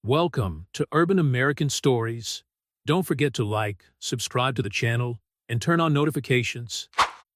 Welcome to Urban American Stories. Don't forget to like, subscribe to the channel, and turn on notifications.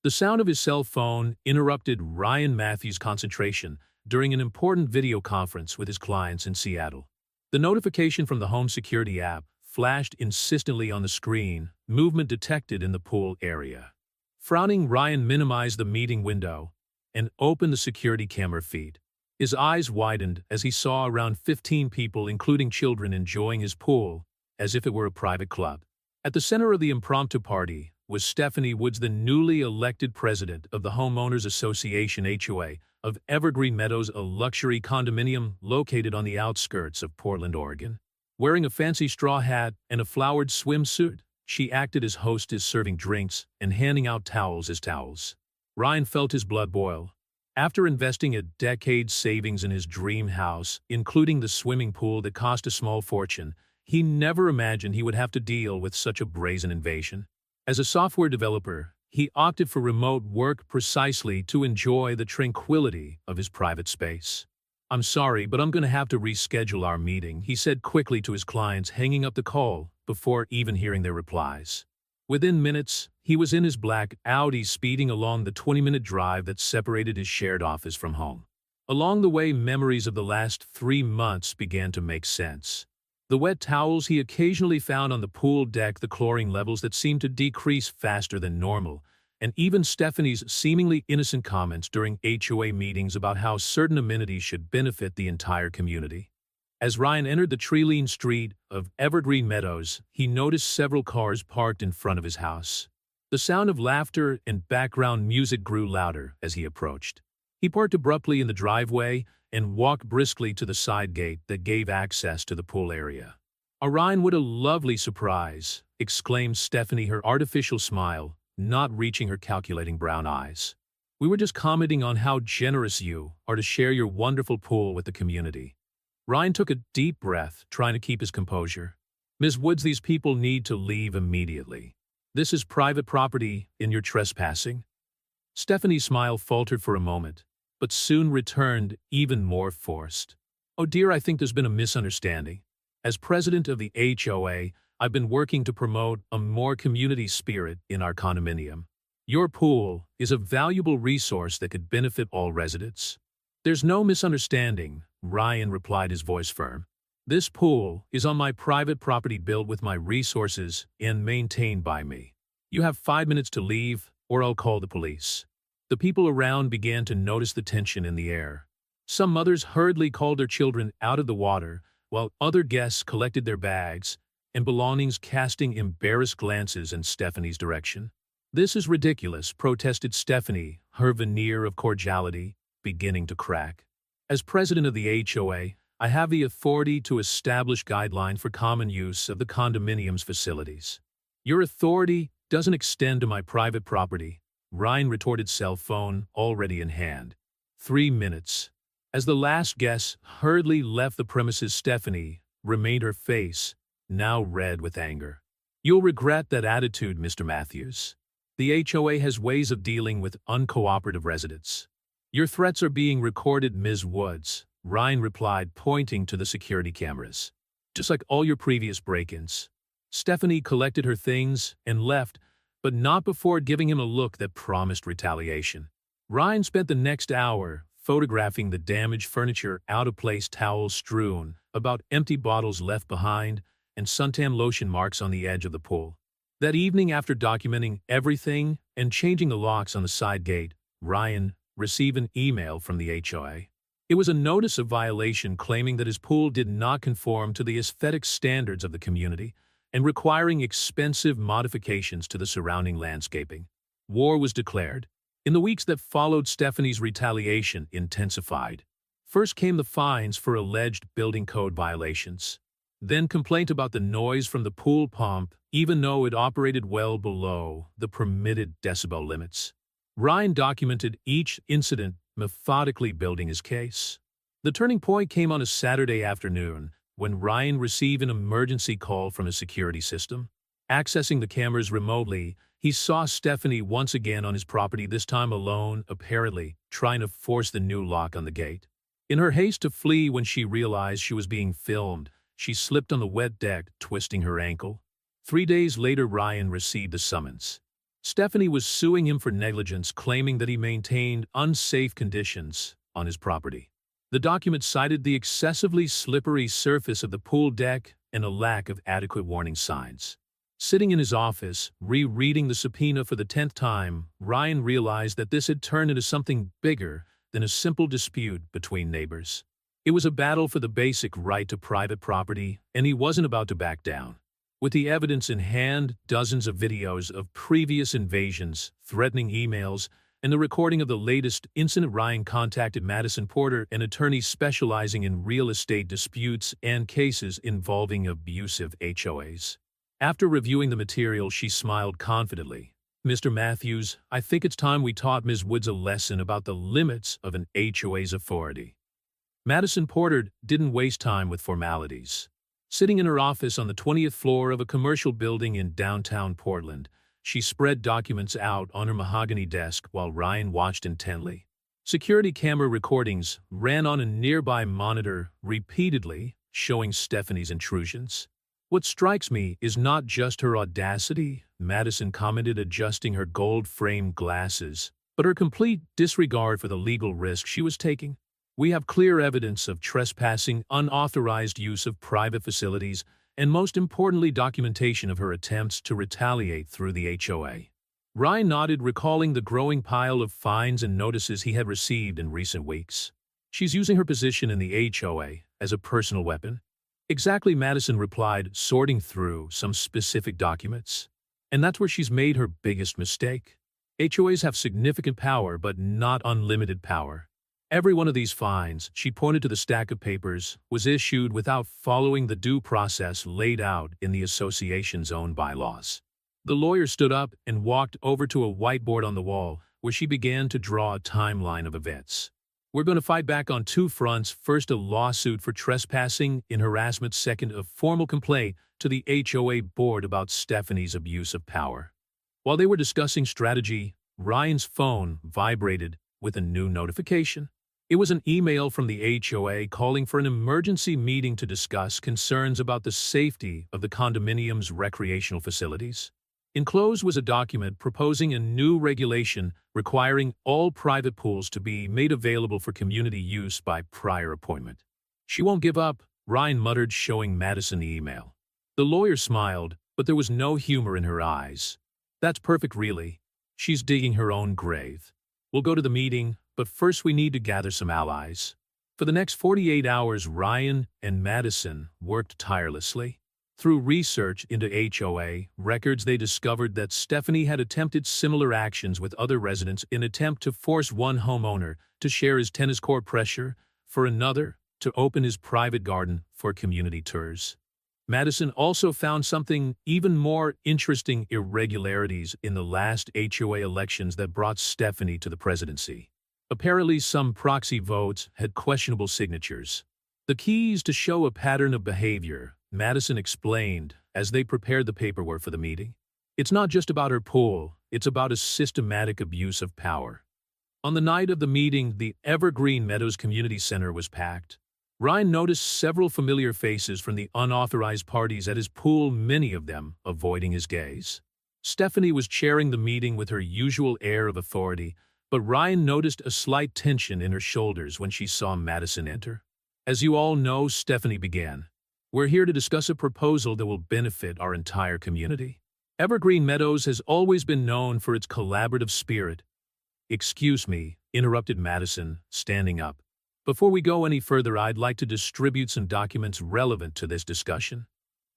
The sound of his cell phone interrupted Ryan Matthews' concentration during an important video conference with his clients in Seattle. The notification from the home security app flashed insistently on the screen, movement detected in the pool area. Frowning, Ryan minimized the meeting window and opened the security camera feed. His eyes widened as he saw around 15 people, including children, enjoying his pool as if it were a private club. At the center of the impromptu party was Stephanie Woods, the newly elected president of the Homeowners Association (HOA) of Evergreen Meadows, a luxury condominium located on the outskirts of Portland, Oregon. Wearing a fancy straw hat and a flowered swimsuit, she acted as hostess, serving drinks and handing out towels as towels. Ryan felt his blood boil. After investing a decade's savings in his dream house, including the swimming pool that cost a small fortune, he never imagined he would have to deal with such a brazen invasion. As a software developer, he opted for remote work precisely to enjoy the tranquility of his private space. "I'm sorry, but I'm going to have to reschedule our meeting," he said quickly to his clients, hanging up the call before even hearing their replies. Within minutes, he was in his black Audi, speeding along the 20-minute drive that separated his shared office from home. Along the way, memories of the last 3 months began to make sense. The wet towels he occasionally found on the pool deck, the chlorine levels that seemed to decrease faster than normal, and even Stephanie's seemingly innocent comments during HOA meetings about how certain amenities should benefit the entire community. As Ryan entered the tree-lined street of Evergreen Meadows, he noticed several cars parked in front of his house. The sound of laughter and background music grew louder as he approached. He parked abruptly in the driveway and walked briskly to the side gate that gave access to the pool area. "Oh, Ryan, what a lovely surprise!" exclaimed Stephanie, her artificial smile not reaching her calculating brown eyes. "We were just commenting on how generous you are to share your wonderful pool with the community." Ryan took a deep breath, trying to keep his composure. "Ms. Woods, these people need to leave immediately. This is private property, and you're trespassing." Stephanie's smile faltered for a moment, but soon returned, even more forced. "Oh dear, I think there's been a misunderstanding. As president of the HOA, I've been working to promote a more community spirit in our condominium. Your pool is a valuable resource that could benefit all residents." "There's no misunderstanding," Ryan replied, his voice firm. "This pool is on my private property, built with my resources and maintained by me. You have 5 minutes to leave, or I'll call the police." The people around began to notice the tension in the air. Some mothers hurriedly called their children out of the water, while other guests collected their bags and belongings, casting embarrassed glances in Stephanie's direction. "This is ridiculous," protested Stephanie, her veneer of cordiality beginning to crack. "As president of the HOA, I have the authority to establish guidelines for common use of the condominium's facilities. Your authority doesn't extend to my private property," Ryan retorted, cell phone already in hand. 3 minutes. As the last guest hurriedly left the premises, Stephanie remained, her face now red with anger. "You'll regret that attitude, Mr. Matthews. The HOA has ways of dealing with uncooperative residents." "Your threats are being recorded, Ms. Woods," Ryan replied, pointing to the security cameras. "Just like all your previous break-ins." Stephanie collected her things and left, but not before giving him a look that promised retaliation. Ryan spent the next hour photographing the damaged furniture, out-of-place towels strewn about, empty bottles left behind, and suntan lotion marks on the edge of the pool. That evening, after documenting everything and changing the locks on the side gate, Ryan received an email from the HOA. It was a notice of violation claiming that his pool did not conform to the aesthetic standards of the community and requiring expensive modifications to the surrounding landscaping. War was declared. In the weeks that followed, Stephanie's retaliation intensified. First came the fines for alleged building code violations. Then complaint about the noise from the pool pump, even though it operated well below the permitted decibel limits. Ryan documented each incident, methodically building his case. The turning point came on a Saturday afternoon when Ryan received an emergency call from his security system. Accessing the cameras remotely, he saw Stephanie once again on his property, this time alone, apparently trying to force the new lock on the gate. In her haste to flee when she realized she was being filmed, She slipped on the wet deck, twisting her ankle. 3 days later, Ryan received a summons. Stephanie was suing him for negligence, claiming that he maintained unsafe conditions on his property. The document cited the excessively slippery surface of the pool deck and a lack of adequate warning signs. Sitting in his office, rereading the subpoena for the 10th time, Ryan realized that this had turned into something bigger than a simple dispute between neighbors. It was a battle for the basic right to private property, and he wasn't about to back down. With the evidence in hand, dozens of videos of previous invasions, threatening emails, and the recording of the latest incident, Ryan contacted Madison Porter, an attorney specializing in real estate disputes and cases involving abusive HOAs. After reviewing the material, she smiled confidently. "Mr. Matthews, I think it's time we taught Ms. Woods a lesson about the limits of an HOA's authority." Madison Porter didn't waste time with formalities. Sitting in her office on the 20th floor of a commercial building in downtown Portland, she spread documents out on her mahogany desk while Ryan watched intently. Security camera recordings ran on a nearby monitor repeatedly, showing Stephanie's intrusions. "What strikes me is not just her audacity," Madison commented, adjusting her gold-framed glasses, "but her complete disregard for the legal risk she was taking. We have clear evidence of trespassing, unauthorized use of private facilities, and most importantly, documentation of her attempts to retaliate through the HOA." Ryan nodded, recalling the growing pile of fines and notices he had received in recent weeks. "She's using her position in the HOA as a personal weapon." "Exactly," Madison replied, sorting through some specific documents. "And that's where she's made her biggest mistake. HOAs have significant power, but not unlimited power. Every one of these fines," she pointed to the stack of papers, "was issued without following the due process laid out in the association's own bylaws." The lawyer stood up and walked over to a whiteboard on the wall, where she began to draw a timeline of events. "We're going to fight back on two fronts. First, a lawsuit for trespassing and harassment. Second, a formal complaint to the HOA board about Stephanie's abuse of power." While they were discussing strategy, Ryan's phone vibrated with a new notification. It was an email from the HOA calling for an emergency meeting to discuss concerns about the safety of the condominium's recreational facilities. Enclosed was a document proposing a new regulation requiring all private pools to be made available for community use by prior appointment. "She won't give up," Ryan muttered, showing Madison the email. The lawyer smiled, but there was no humor in her eyes. "That's perfect, really. She's digging her own grave. We'll go to the meeting, but first we need to gather some allies." For the next 48 hours, Ryan and Madison worked tirelessly. Through research into HOA records, they discovered that Stephanie had attempted similar actions with other residents in an attempt to force one homeowner to share his tennis court, pressure for another to open his private garden for community tours. Madison also found something even more interesting: irregularities in the last HOA elections that brought Stephanie to the presidency. Apparently, some proxy votes had questionable signatures. "The keys to show a pattern of behavior," Madison explained as they prepared the paperwork for the meeting. "It's not just about her pool, it's about a systematic abuse of power." On the night of the meeting, the Evergreen Meadows Community Center was packed. Ryan noticed several familiar faces from the unauthorized parties at his pool, many of them avoiding his gaze. Stephanie was chairing the meeting with her usual air of authority, but Ryan noticed a slight tension in her shoulders when she saw Madison enter. "As you all know," Stephanie began, "we're here to discuss a proposal that will benefit our entire community. Evergreen Meadows has always been known for its collaborative spirit." "Excuse me," interrupted Madison, standing up. "Before we go any further, I'd like to distribute some documents relevant to this discussion."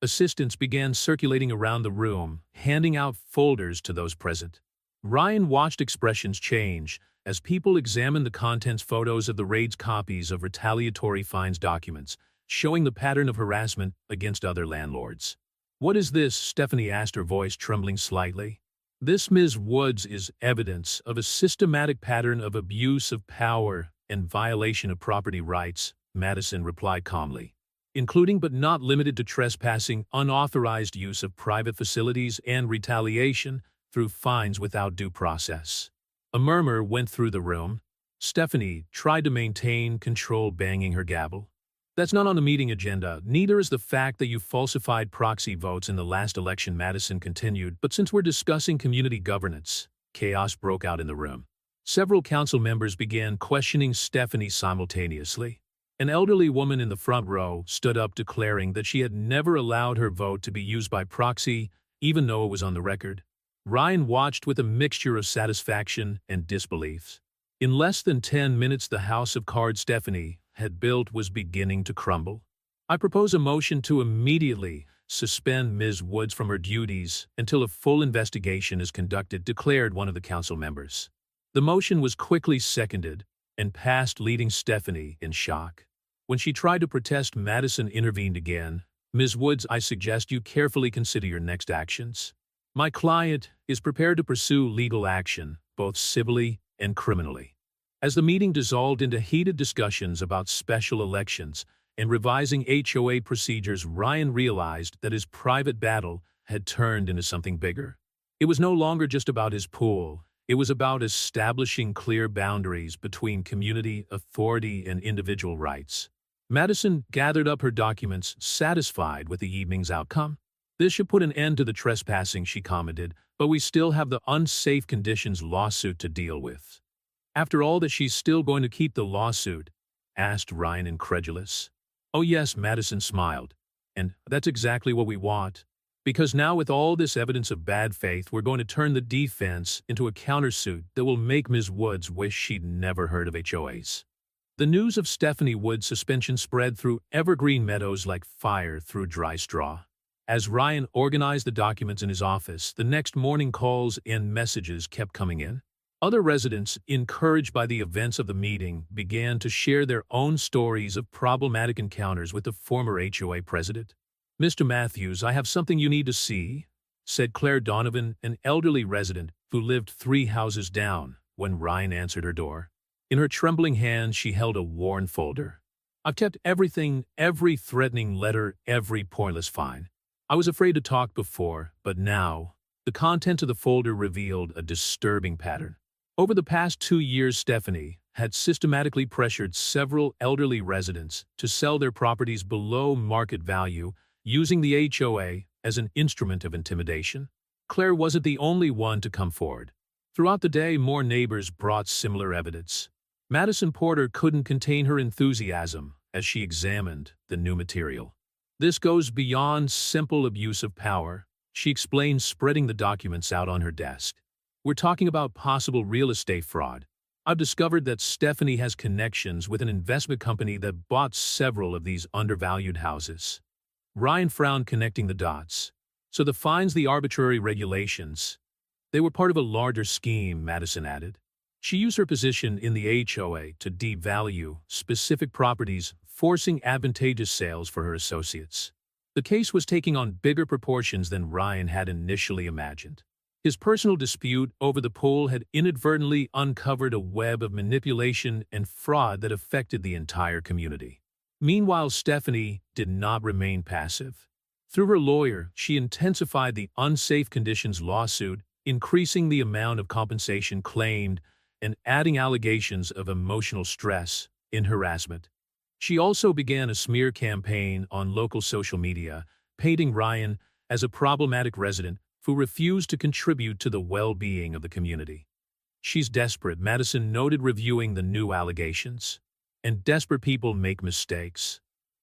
Assistants began circulating around the room, handing out folders to those present. Ryan watched expressions change as people examined the contents. Photos of the raid's copies of retaliatory fines documents, showing the pattern of harassment against other landlords. "What is this?" Stephanie asked, her voice trembling slightly. "This, Ms. Woods, is evidence of a systematic pattern of abuse of power and violation of property rights," Madison replied calmly, "including but not limited to trespassing, unauthorized use of private facilities, and retaliation through fines without due process." A murmur went through the room. Stephanie tried to maintain control, banging her gavel. That's not on the meeting agenda. Neither is the fact that you falsified proxy votes in the last election, Madison continued. But since we're discussing community governance, chaos broke out in the room. Several council members began questioning Stephanie simultaneously. An elderly woman in the front row stood up declaring that she had never allowed her vote to be used by proxy, even though it was on the record. Ryan watched with a mixture of satisfaction and disbelief. In less than 10 minutes, the house of cards Stephanie had built was beginning to crumble. I propose a motion to immediately suspend Ms. Woods from her duties until a full investigation is conducted, declared one of the council members. The motion was quickly seconded and passed, leaving Stephanie in shock. When she tried to protest, Madison intervened again. Ms. Woods, I suggest you carefully consider your next actions. My client is prepared to pursue legal action, both civilly and criminally. As the meeting dissolved into heated discussions about special elections and revising HOA procedures, Ryan realized that his private battle had turned into something bigger. It was no longer just about his pool. It was about establishing clear boundaries between community, authority, and individual rights. Madison gathered up her documents, satisfied with the evening's outcome. This should put an end to the trespassing, she commented, but we still have the unsafe conditions lawsuit to deal with. After all that, she's still going to keep the lawsuit? Asked Ryan, incredulous. Oh yes, Madison smiled. And that's exactly what we want. Because now, with all this evidence of bad faith, we're going to turn the defense into a countersuit that will make Ms. Woods wish she'd never heard of HOAs. The news of Stephanie Woods' suspension spread through Evergreen Meadows like fire through dry straw. As Ryan organized the documents in his office, the next morning calls and messages kept coming in. Other residents, encouraged by the events of the meeting, began to share their own stories of problematic encounters with the former HOA president. Mr. Matthews, I have something you need to see, said Claire Donovan, an elderly resident who lived 3 houses down, when Ryan answered her door. In her trembling hand, she held a worn folder. I've kept everything, every threatening letter, every pointless fine. I was afraid to talk before, but now, the content of the folder revealed a disturbing pattern. Over the past 2 years, Stephanie had systematically pressured several elderly residents to sell their properties below market value, using the HOA as an instrument of intimidation. Claire wasn't the only one to come forward. Throughout the day, more neighbors brought similar evidence. Madison Porter couldn't contain her enthusiasm as she examined the new material. This goes beyond simple abuse of power, she explained, spreading the documents out on her desk. We're talking about possible real estate fraud. I've discovered that Stephanie has connections with an investment company that bought several of these undervalued houses. Ryan frowned, connecting the dots. So the fines, the arbitrary regulations, they were part of a larger scheme, Madison added. She used her position in the HOA to devalue specific properties, forcing advantageous sales for her associates. The case was taking on bigger proportions than Ryan had initially imagined. His personal dispute over the pool had inadvertently uncovered a web of manipulation and fraud that affected the entire community. Meanwhile, Stephanie did not remain passive. Through her lawyer, she intensified the unsafe conditions lawsuit, increasing the amount of compensation claimed and adding allegations of emotional stress and harassment. She also began a smear campaign on local social media, painting Ryan as a problematic resident who refused to contribute to the well-being of the community. She's desperate, Madison noted, reviewing the new allegations. And desperate people make mistakes.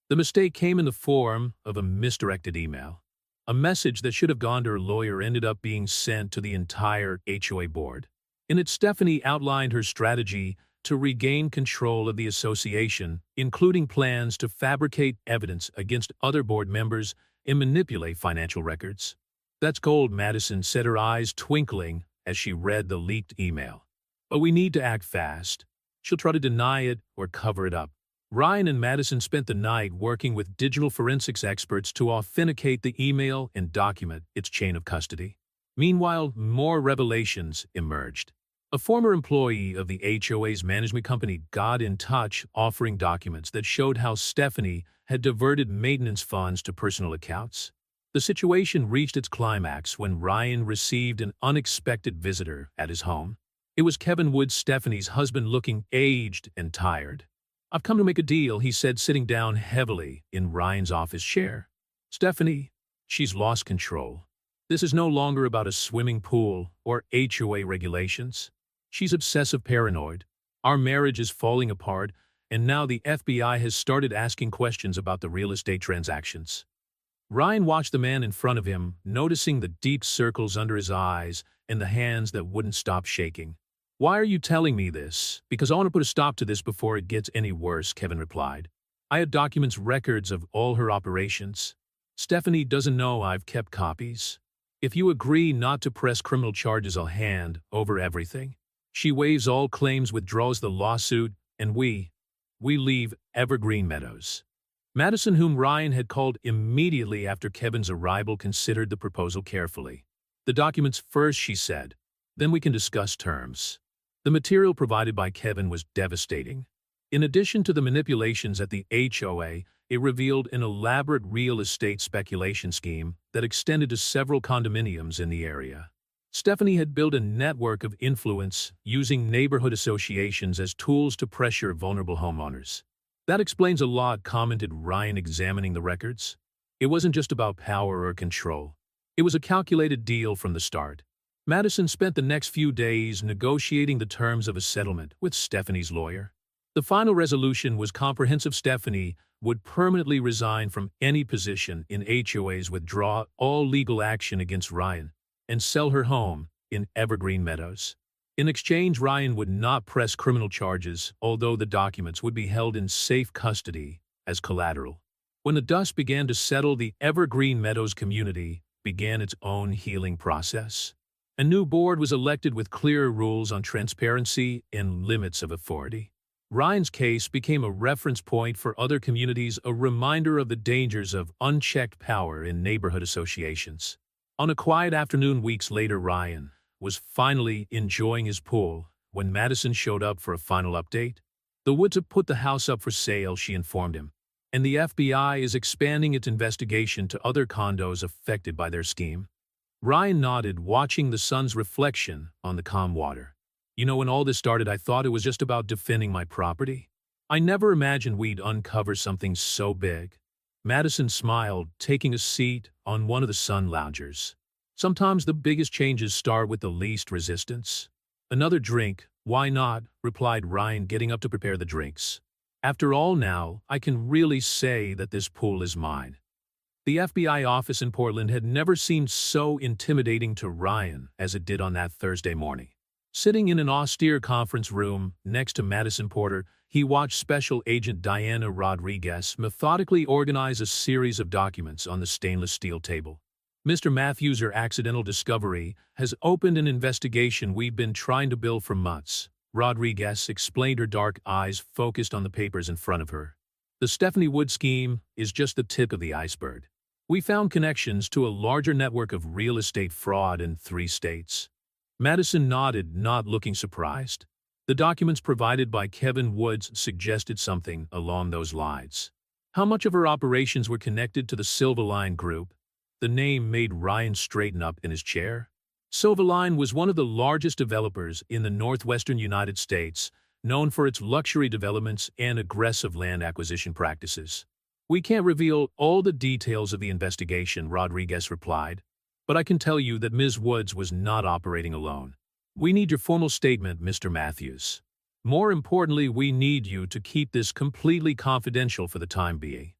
The mistake came in the form of a misdirected email. A message that should have gone to her lawyer ended up being sent to the entire HOA board. In it, Stephanie outlined her strategy to regain control of the association, including plans to fabricate evidence against other board members and manipulate financial records. That's gold, Madison said, her eyes twinkling as she read the leaked email. But we need to act fast. She'll try to deny it or cover it up. Ryan and Madison spent the night working with digital forensics experts to authenticate the email and document its chain of custody. Meanwhile, more revelations emerged. A former employee of the HOA's management company got in touch, offering documents that showed how Stephanie had diverted maintenance funds to personal accounts. The situation reached its climax when Ryan received an unexpected visitor at his home. It was Kevin Woods, Stephanie's husband, looking aged and tired. "I've come to make a deal," he said, sitting down heavily in Ryan's office chair. "Stephanie, she's lost control. This is no longer about a swimming pool or HOA regulations. She's obsessive paranoid. Our marriage is falling apart, and now the FBI has started asking questions about the real estate transactions." Ryan watched the man in front of him, noticing the deep circles under his eyes and the hands that wouldn't stop shaking. "Why are you telling me this?" "Because I want to put a stop to this before it gets any worse," Kevin replied. "I had documents records of all her operations. Stephanie doesn't know I've kept copies. If you agree not to press criminal charges, I'll hand over everything. She waives all claims, withdraws the lawsuit, and we leave Evergreen Meadows." Madison, whom Ryan had called immediately after Kevin's arrival, considered the proposal carefully. "The documents first," she said. "Then we can discuss terms." The material provided by Kevin was devastating. In addition to the manipulations at the HOA, it revealed an elaborate real estate speculation scheme that extended to several condominiums in the area. Stephanie had built a network of influence using neighborhood associations as tools to pressure vulnerable homeowners. "That explains a lot," commented Ryan, examining the records. "It wasn't just about power or control. It was a calculated deal from the start." Madison spent the next few days negotiating the terms of a settlement with Stephanie's lawyer. The final resolution was comprehensive. Stephanie would permanently resign from any position in HOAs, withdraw all legal action against Ryan, and sell her home in Evergreen Meadows. In exchange, Ryan would not press criminal charges, although the documents would be held in safe custody as collateral. When the dust began to settle, the Evergreen Meadows community began its own healing process. A new board was elected with clearer rules on transparency and limits of authority. Ryan's case became a reference point for other communities, a reminder of the dangers of unchecked power in neighborhood associations. On a quiet afternoon weeks later, Ryan was finally enjoying his pool when Madison showed up for a final update. "The Woods have put the house up for sale," she informed him, "and the FBI is expanding its investigation to other condos affected by their scheme." Ryan nodded, watching the sun's reflection on the calm water. "You know, when all this started, I thought it was just about defending my property. I never imagined we'd uncover something so big." Madison smiled, taking a seat on one of the sun loungers. "Sometimes the biggest changes start with the least resistance." "Another drink? Why not?" replied Ryan, getting up to prepare the drinks. "After all, now I can really say that this pool is mine." The FBI office in Portland had never seemed so intimidating to Ryan as it did on that Thursday morning. Sitting in an austere conference room next to Madison Porter, he watched Special Agent Diana Rodriguez methodically organize a series of documents on the stainless steel table. "Mr. Matthews, your accidental discovery has opened an investigation we've been trying to build for months," Rodriguez explained, her dark eyes focused on the papers in front of her. "The Stephanie Wood scheme is just the tip of the iceberg. We found connections to a larger network of real estate fraud in 3 states. Madison nodded, not looking surprised. The documents provided by Kevin Woods suggested something along those lines. How much of her operations were connected to the Silverline Group? The name made Ryan straighten up in his chair. Silverline was one of the largest developers in the northwestern United States, known for its luxury developments and aggressive land acquisition practices. "We can't reveal all the details of the investigation," Rodriguez replied, "but I can tell you that Ms. Woods was not operating alone. We need your formal statement, Mr. Matthews. More importantly, we need you to keep this completely confidential for the time being."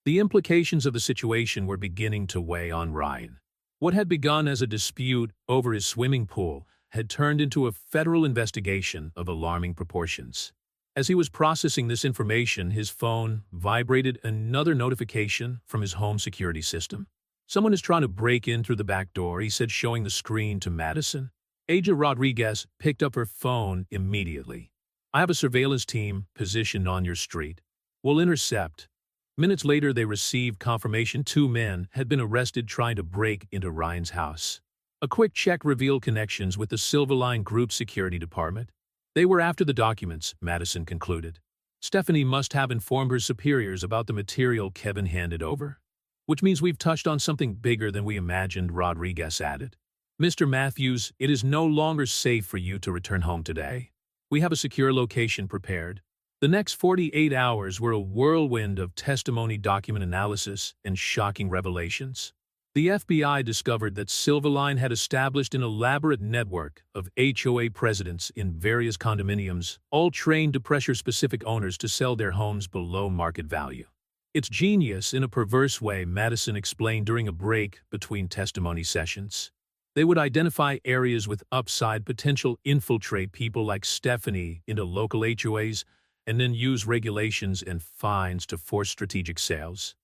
The implications of the situation were beginning to weigh on Ryan. What had begun as a dispute over his swimming pool had turned into a federal investigation of alarming proportions. As he was processing this information, his phone vibrated, another notification from his home security system. "Someone is trying to break in through the back door," he said, showing the screen to Madison. Agent Rodriguez picked up her phone immediately. "I have a surveillance team positioned on your street. We'll intercept." Minutes later, they received confirmation 2 men had been arrested trying to break into Ryan's house. A quick check revealed connections with the Silverline Group security department. They were after the documents, Madison concluded. Stephanie must have informed her superiors about the material Kevin handed over. "Which means we've touched on something bigger than we imagined," Rodriguez added. "Mr. Matthews, it is no longer safe for you to return home today. We have a secure location prepared. The next 48 hours were a whirlwind of testimony, document analysis, and shocking revelations. The FBI discovered that Silverline had established an elaborate network of HOA presidents in various condominiums, all trained to pressure specific owners to sell their homes below market value. It's genius in a perverse way, Madison explained during a break between testimony sessions. They would identify areas with upside potential, infiltrate people like Stephanie into local HOAs, and then use regulations and fines to force strategic sales.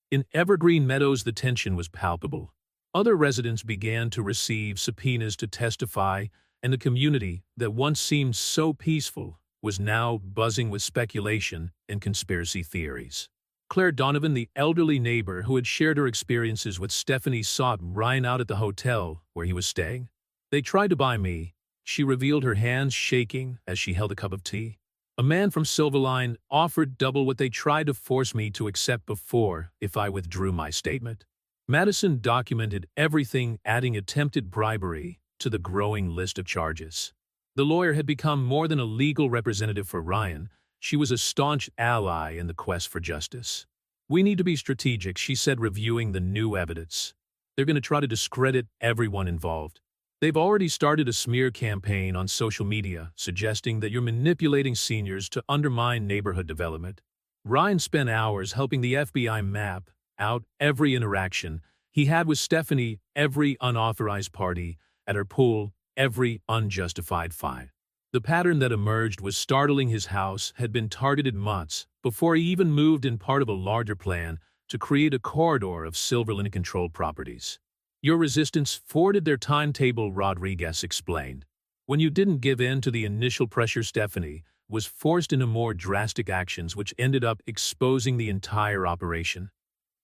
In Evergreen Meadows, the tension was palpable. Other residents began to receive subpoenas to testify, and the community that once seemed so peaceful was now buzzing with speculation and conspiracy theories. Claire Donovan, the elderly neighbor who had shared her experiences with Stephanie, sought Ryan out at the hotel where he was staying. "They tried to buy me," she revealed, her hands shaking as she held a cup of tea. "A man from Silverline offered double what they tried to force me to accept before if I withdrew my statement." Madison documented everything, adding attempted bribery to the growing list of charges. The lawyer had become more than a legal representative for Ryan. She was a staunch ally in the quest for justice. "We need to be strategic," she said, reviewing the new evidence. "They're going to try to discredit everyone involved. They've already started a smear campaign on social media, suggesting that you're manipulating seniors to undermine neighborhood development." Ryan spent hours helping the FBI map out every interaction he had with Stephanie, every unauthorized party at her pool, every unjustified fine. The pattern that emerged was startling. His house had been targeted months before he even moved in, part of a larger plan to create a corridor of Silverline-controlled properties. "Your resistance thwarted their timetable," Rodriguez explained. "When you didn't give in to the initial pressure, Stephanie was forced into more drastic actions which ended up exposing the entire operation."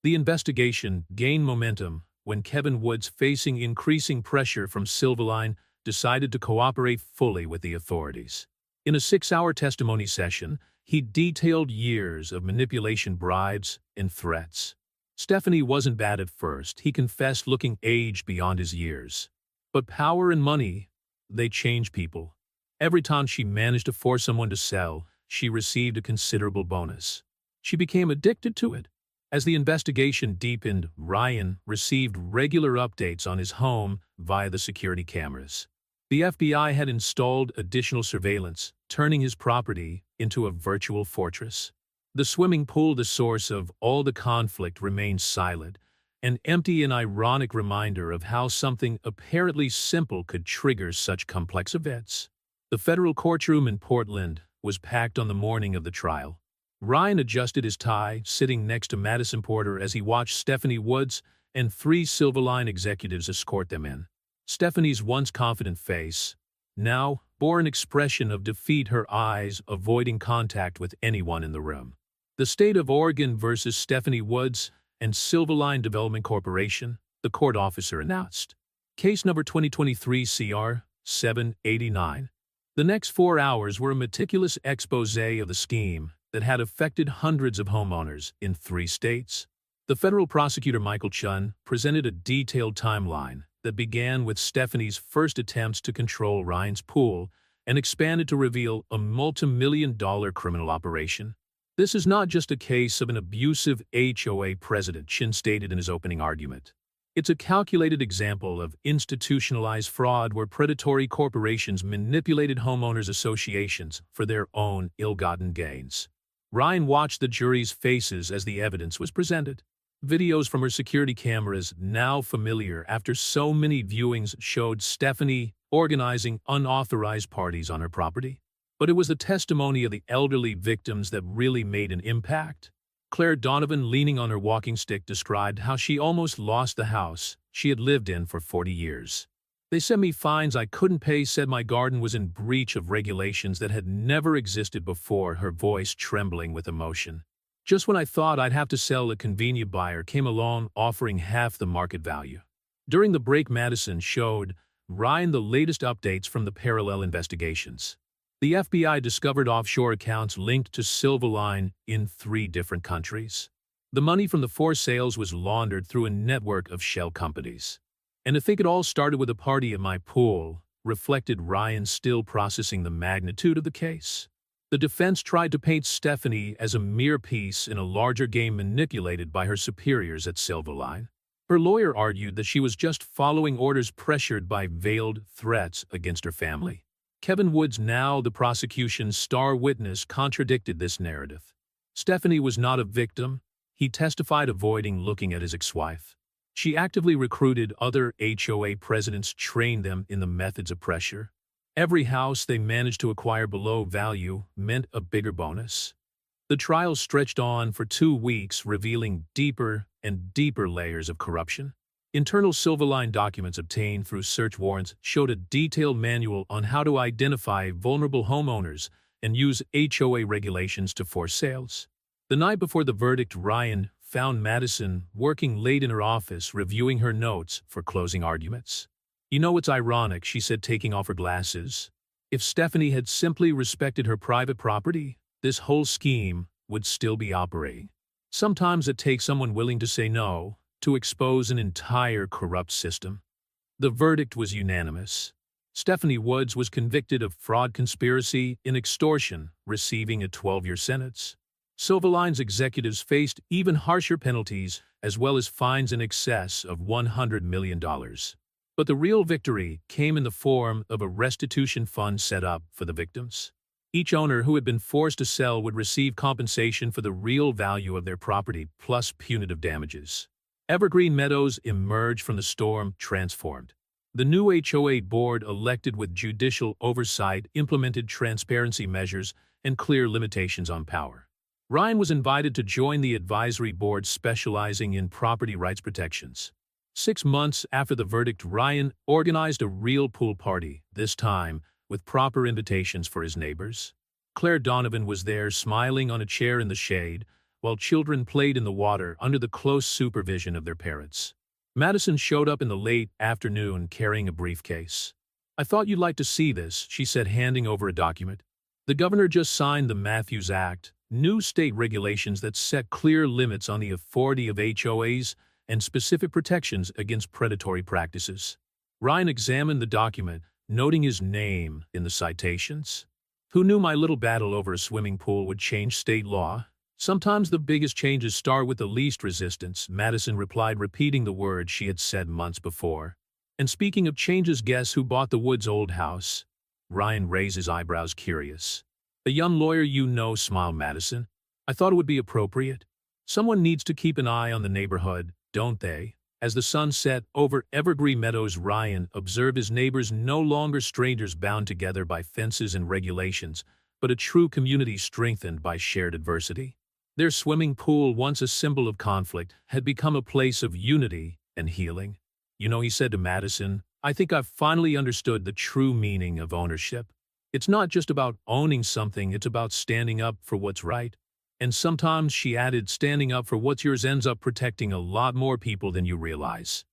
The investigation gained momentum when Kevin Woods, facing increasing pressure from Silverline, decided to cooperate fully with the authorities. In a 6-hour testimony session, he detailed years of manipulation, bribes, and threats. Stephanie wasn't bad at first, he confessed, looking aged beyond his years. But power and money, they change people. Every time she managed to force someone to sell, she received a considerable bonus. She became addicted to it. As the investigation deepened, Ryan received regular updates on his home via the security cameras. The FBI had installed additional surveillance, turning his property into a virtual fortress. The swimming pool, the source of all the conflict, remained silent, an empty and ironic reminder of how something apparently simple could trigger such complex events. The federal courtroom in Portland was packed on the morning of the trial. Ryan adjusted his tie, sitting next to Madison Porter as he watched Stephanie Woods and 3 Silverline executives escort them in. Stephanie's once confident face now bore an expression of defeat, her eyes avoiding contact with anyone in the room. "The State of Oregon versus Stephanie Woods and Silverline Development Corporation," the court officer announced. "Case number 2023 CR 789. The next 4 hours were a meticulous exposé of the scheme that had affected hundreds of homeowners in 3 states. The federal prosecutor, Michael Chun, presented a detailed timeline that began with Stephanie's first attempts to control Ryan's pool and expanded to reveal a multi-million-dollar criminal operation. "This is not just a case of an abusive HOA president," Chun stated in his opening argument. "It's a calculated example of institutionalized fraud where predatory corporations manipulated homeowners' associations for their own ill-gotten gains." Ryan watched the jury's faces as the evidence was presented. Videos from her security cameras, now familiar after so many viewings, showed Stephanie organizing unauthorized parties on her property. But it was the testimony of the elderly victims that really made an impact. Claire Donovan, leaning on her walking stick, described how she almost lost the house she had lived in for 40 years. "They sent me fines I couldn't pay, said my garden was in breach of regulations that had never existed before," her voice trembling with emotion. "Just when I thought I'd have to sell, a convenient buyer came along offering half the market value." During the break, Madison showed Ryan the latest updates from the parallel investigations. The FBI discovered offshore accounts linked to Silverline in 3 different countries. The money from the forced sales was laundered through a network of shell companies. "And to think it all started with a party at my pool," reflected Ryan, still processing the magnitude of the case. The defense tried to paint Stephanie as a mere piece in a larger game manipulated by her superiors at Silverline. Her lawyer argued that she was just following orders pressured by veiled threats against her family. Kevin Woods, now the prosecution's star witness, contradicted this narrative. Stephanie was not a victim, he testified, avoiding looking at his ex-wife. She actively recruited other HOA presidents, trained them in the methods of pressure. Every house they managed to acquire below value meant a bigger bonus. The trial stretched on for 2 weeks, revealing deeper and deeper layers of corruption. Internal Silverline documents obtained through search warrants showed a detailed manual on how to identify vulnerable homeowners and use HOA regulations to force sales. The night before the verdict, Ryan found Madison working late in her office, reviewing her notes for closing arguments. "You know, it's ironic," she said, taking off her glasses. "If Stephanie had simply respected her private property, this whole scheme would still be operating. Sometimes it takes someone willing to say no to expose an entire corrupt system." The verdict was unanimous. Stephanie Woods was convicted of fraud, conspiracy, and extortion, receiving a 12-year sentence. Silverline's executives faced even harsher penalties, as well as fines in excess of $100 million. But the real victory came in the form of a restitution fund set up for the victims. Each owner who had been forced to sell would receive compensation for the real value of their property, plus punitive damages. Evergreen Meadows emerged from the storm transformed. The new HOA board, elected with judicial oversight, implemented transparency measures and clear limitations on power. Ryan was invited to join the advisory board specializing in property rights protections. 6 months after the verdict, Ryan organized a real pool party, this time with proper invitations for his neighbors. Claire Donovan was there, smiling on a chair in the shade, while children played in the water under the close supervision of their parents. Madison showed up in the late afternoon carrying a briefcase. "I thought you'd like to see this," she said, handing over a document. "The governor just signed the Matthews Act, new state regulations that set clear limits on the authority of HOAs and specific protections against predatory practices." Ryan examined the document, noting his name in the citations. "Who knew my little battle over a swimming pool would change state law? Sometimes the biggest changes start with the least resistance," Madison replied, repeating the words she had said months before. "And speaking of changes, guess who bought the Woods' old house?" Ryan raised his eyebrows, curious. "A young lawyer you know," smiled Madison. "I thought it would be appropriate. Someone needs to keep an eye on the neighborhood, don't they?" As the sun set over Evergreen Meadows, Ryan observed his neighbors no longer strangers bound together by fences and regulations, but a true community strengthened by shared adversity. Their swimming pool, once a symbol of conflict, had become a place of unity and healing. "You know," he said to Madison, "I think I've finally understood the true meaning of ownership. It's not just about owning something, it's about standing up for what's right. And sometimes," she added, "standing up for what's yours ends up protecting a lot more people than you realize."